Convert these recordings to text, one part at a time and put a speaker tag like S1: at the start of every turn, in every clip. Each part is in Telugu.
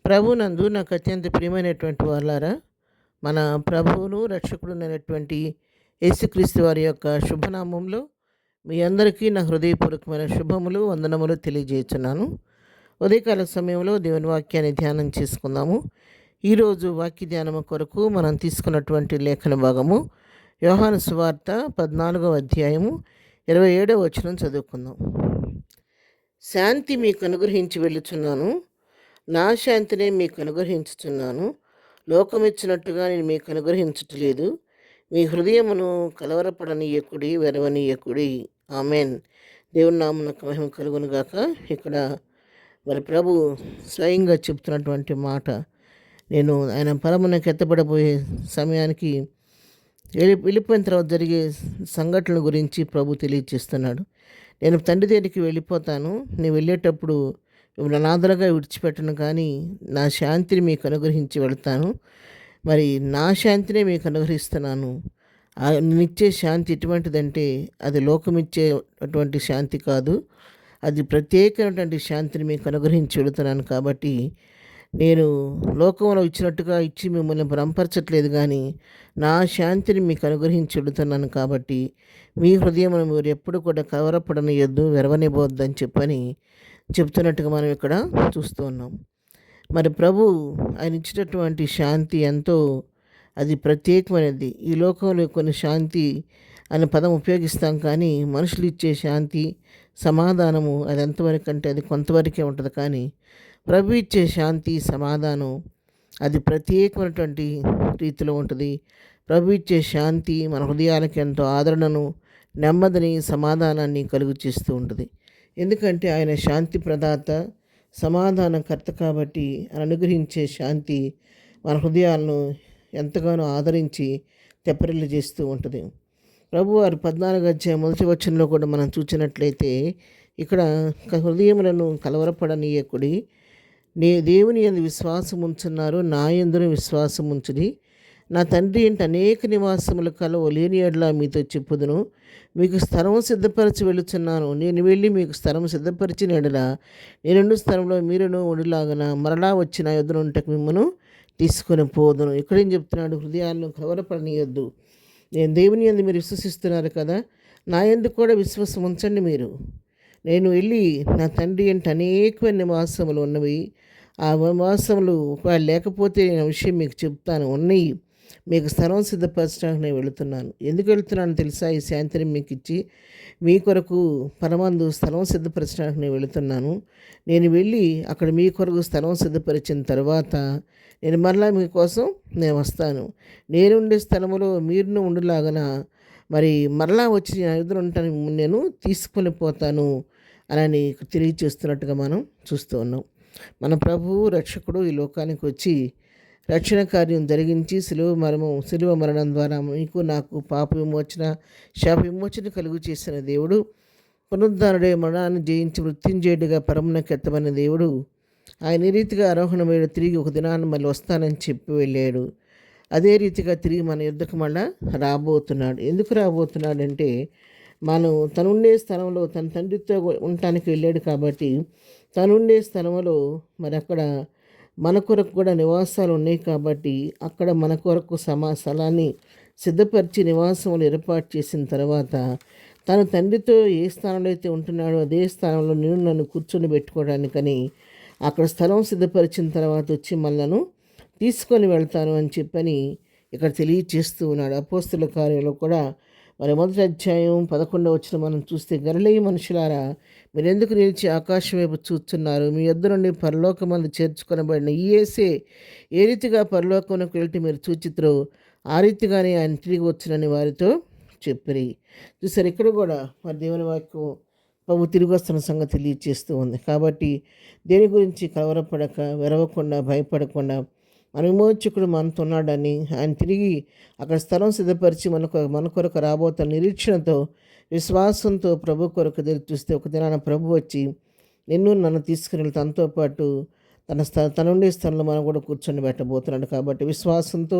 S1: ప్రభునందు నాకు అత్యంత ప్రియమైనటువంటి వాళ్ళారా, మన ప్రభువును రక్షకుడునైనటువంటి యేసుక్రీస్తు వారి యొక్క శుభనామంలో మీ అందరికీ నా హృదయపూర్వకమైన శుభములు, వందనములు తెలియజేస్తున్నాను. ఉదయకాల సమయంలో దేవుని వాక్యాన్ని ధ్యానం చేసుకుందాము. ఈరోజు వాక్య ధ్యానము కొరకు మనం తీసుకున్నటువంటి లేఖన భాగము యోహాను సువార్త 14వ అధ్యాయము 27వ వచనం చదువుకుందాం. శాంతి మీకు అనుగ్రహించి వెళ్ళుచున్నాను, నా శాంతినే మీకు అనుగ్రహించుచున్నాను. లోకమిచ్చినట్టుగా నేను మీకు అనుగ్రహించట్లేదు. మీ హృదయమును కలవరపడనీయకుడి, వెరవనీయకుడి. ఆమెన్. దేవుని నామమునకు మహిమ కలుగును గాక. ఇక్కడ మరి ప్రభు స్వయంగా చెప్తున్నటువంటి మాట, నేను ఆయన పరమునకు ఎత్తబడబోయే సమయానికి వెళ్ళిపోయిన తర్వాత జరిగే సంఘటనల గురించి ప్రభు తెలియజేస్తున్నాడు. నేను తండ్రి దగ్గరికి వెళ్ళిపోతాను, నేను వెళ్ళేటప్పుడు మిమ్మల్ని అనాథలుగా విడిచిపెట్టను, కానీ నా శాంతిని మీకు అనుగ్రహించి వెళ్తాను. మరి నా శాంతినే మీకు అనుగ్రహిస్తున్నాను. నేనిచ్చే శాంతి ఎటువంటిదంటే అది లోకమిచ్చేటువంటి శాంతి కాదు, అది ప్రత్యేకమైనటువంటి శాంతిని మీకు అనుగ్రహించి వెళుతున్నాను. కాబట్టి నేను లోకంలో ఇచ్చినట్టుగా ఇచ్చి మిమ్మల్ని భ్రమపరచట్లేదు, కానీ నా శాంతిని మీకు అనుగ్రహించి వెళుతున్నాను. కాబట్టి మీ హృదయమును మీరు ఎప్పుడు కూడా కలవరపడనియొద్దు, వెరవనివ్వద్దని చెప్పని చెప్తున్నట్టుగా మనం ఇక్కడ చూస్తూ ఉన్నాం. మరి ప్రభు ఆయన ఇచ్చినటువంటి శాంతి ఎంతో అది ప్రత్యేకమైనది. ఈ లోకంలో కొన్ని శాంతి అనే పదం ఉపయోగిస్తాం, కానీ మనుషులు ఇచ్చే శాంతి, సమాధానము అది ఎంతవరకు అంటే అది కొంతవరకే ఉంటుంది. కానీ ప్రభు ఇచ్చే శాంతి, సమాధానం అది ప్రత్యేకమైనటువంటి రీతిలో ఉంటుంది. ప్రభు ఇచ్చే శాంతి మన హృదయాలకు ఎంతో ఆదరణను, నెమ్మదిని, సమాధానాన్ని కలుగు చేస్తూ ఉంటుంది. ఎందుకంటే ఆయన శాంతి ప్రదాత, సమాధానకర్త. కాబట్టి ఆయన అనుగ్రహించే శాంతి మన హృదయాలను ఎంతగానో ఆదరించి తెప్పరిల్లు చేస్తూ ఉంటుంది. ప్రభు వారి 14వ అధ్యాయం మొదటి వచనంలో కూడా మనం చూసినట్లయితే ఇక్కడ హృదయములను కలవరపడనీయకుడి, దేవుని యందు విశ్వాసం ఉంచున్నారు, నా యందును విశ్వాసం ఉంచుడి. నా తండ్రి ఇంటి అనేక నివాసములు కలవు, లేని యెడల మీతో చెప్పుదును. మీకు స్థలం సిద్ధపరిచి వెళుచున్నాను. నేను వెళ్ళి మీకు స్థలం సిద్ధపరిచిన యెడల నేనుండు స్థలంలో మీరును ఉండులాగన మరలా వచ్చిన యొద్దనుంటకు మిమ్మను తీసుకొని పోదును. ఇక్కడేం చెప్తున్నాడు? హృదయాలను కలవరపడనీయొద్దు. నేను దేవుని యందు మీరు విశ్వసిస్తున్నారు కదా, నా యందు కూడా విశ్వాసం ఉంచండి మీరు. నేను వెళ్ళి నా తండ్రి ఇంటి అనేకమైన నివాసములు ఉన్నవి, ఆ నివాసములు ఒకవేళ లేకపోతే నేను విషయం మీకు చెప్తాను, ఉన్నాయి. మీకు స్థలం సిద్ధపరచడానికి నేను వెళుతున్నాను. ఎందుకు వెళుతున్నాను తెలుసా? ఈ శాంతిని మీకు ఇచ్చి మీ కొరకు పరమందు స్థలం సిద్ధపరచడానికి నేను వెళుతున్నాను. నేను వెళ్ళి అక్కడ మీ కొరకు స్థలం సిద్ధపరిచిన తర్వాత నేను మరలా మీకోసం నేను వస్తాను. నేనుండే స్థలములో మీరును ఉండులాగన మరి మరలా వచ్చి ఎదురు ఉంటాను, నేను తీసుకొని పోతాను అని తెలియచేస్తున్నట్టుగా మనం చూస్తూ ఉన్నాం. మన ప్రభువు రక్షకుడు ఈ లోకానికి వచ్చి రక్షణ కార్యం జరిగించి శిలువ మరణం ద్వారా మీకు నాకు పాప విమోచన, శాప విమోచన కలుగు చేసిన దేవుడు, పునరుద్ధానుడే మరణాన్ని జయించి మృత్యుంజయుడిగా పరమునకు ఎత్తమైన దేవుడు, ఆయన ఈ రీతిగా ఆరోహణమయ్యాడు, తిరిగి ఒక దినాన్ని మళ్ళీ వస్తానని చెప్పి వెళ్ళాడు. అదే రీతిగా తిరిగి మన యుద్ధకు మళ్ళా రాబోతున్నాడు. ఎందుకు రాబోతున్నాడంటే తనుండే స్థలంలో తన తండ్రితో ఉండటానికి వెళ్ళాడు. కాబట్టి తనుండే స్థలంలో మరి అక్కడ మన కొరకు కూడా నివాసాలు ఉన్నాయి. కాబట్టి అక్కడ మన కొరకు స్థలాన్ని సిద్ధపరిచి నివాసములు ఏర్పాటు చేసిన తర్వాత తన తండ్రితో ఏ స్థానంలో అయితే ఉంటున్నాడో అదే స్థానంలో నన్ను కూర్చొని పెట్టుకోవడానికని అక్కడ స్థలం సిద్ధపరిచిన తర్వాత వచ్చి మనలను తీసుకొని వెళ్తాను అని చెప్పని ఇక్కడ తెలియచేస్తూ ఉన్నాడు. అపోస్తుల కార్యంలో కూడా మరి 1వ అధ్యాయం 11వ వచనం మనం చూస్తే, గలిలయ మనుషులారా, మీరెందుకు నిలిచి ఆకాశం వైపు చూస్తున్నారు? మీ యొద్ద నుండి పరలోకమందు చేర్చుకొనబడిన ఈ యేసే ఏ రీతిగా పరలోకమునకు వెళ్ళి మీరు చూచిత్రో ఆ రీతిగానే ఆయన తిరిగి వచ్చునని వారితో చెప్పిరి. చూసారు, ఇక్కడ కూడా మరి దేవుని వాక్యం ప్రభు తిరిగి వస్తున్న సంగతి తెలియచేస్తూ ఉంది. కాబట్టి దేని గురించి కలవరపడక, వెరవకుండా, భయపడకుండా మన విమోచకుడు మనతో ఉన్నాడని, ఆయన తిరిగి అక్కడ స్థలం సిద్ధపరిచి మన కొరకు రాబోతున్న నిరీక్షణతో, విశ్వాసంతో ప్రభు కొరకు ఎదురు చూస్తే ఒక దినాన ప్రభు వచ్చి నన్ను తీసుకుని తనతో పాటు తన ఉండే స్థలంలో మనం కూడా కూర్చొని పెట్టబోతున్నాడు. కాబట్టి విశ్వాసంతో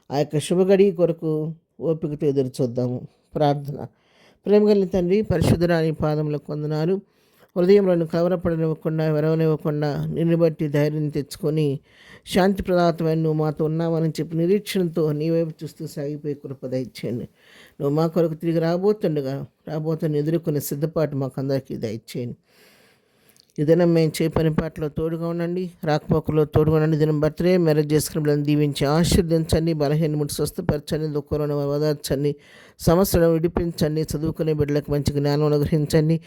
S1: ఆ యొక్క శుభగడి కొరకు ఓపికతో ఎదురు చూద్దాము. ప్రార్థన. ప్రేమగలిగిన తండ్రి, పరిశుద్ధురాని పాదములకు వందనాలు. హృదయంలో కలవరపడనివ్వకుండా వెరవనివ్వకుండా నిన్ను బట్టి ధైర్యం తెచ్చుకొని శాంతి ప్రదాతమైన నువ్వు మాతో ఉన్నావని చెప్పి నిరీక్షణతో నీ వైపు చూస్తూ సాగిపోయి కృప దయచేయండి. నువ్వు మా కొరకు తిరిగి రాబోతున్న ఎదుర్కొనే సిద్ధపాటు మాకు అందరికీ దయచేయండి. ఈ దినం మేము చే పని పాటలో తోడుగా ఉండండి, రాకపోకలో తోడుగా ఉండండి. దినం బర్త్డే మ్యారేజ్ చేసుకున్న బిడ్డలను దీవించి ఆశీర్వదించండి, బలహీనముడు స్వస్థపరచండి, దుఃఖంలో ఓదార్చండి, సమస్యలను విడిపించండి, చదువుకునే బిడ్డలకు మంచి జ్ఞానం అనుగ్రహించండి,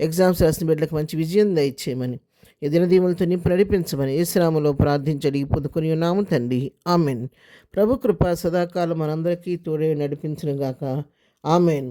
S1: ఎగ్జామ్స్ రాసిన బిడ్డలకు మంచి విజయం దయచేయమని, ఈ దినదీవులతో నింపు నడిపించమని యేసునామములో ప్రార్థించి అడిగి పొందుకొని ఉన్నాము తండ్రి, ఆమెన్. ప్రభు కృప సదాకాలం మనందరికీ తోడే నడిపించును గాక. ఆమెన్.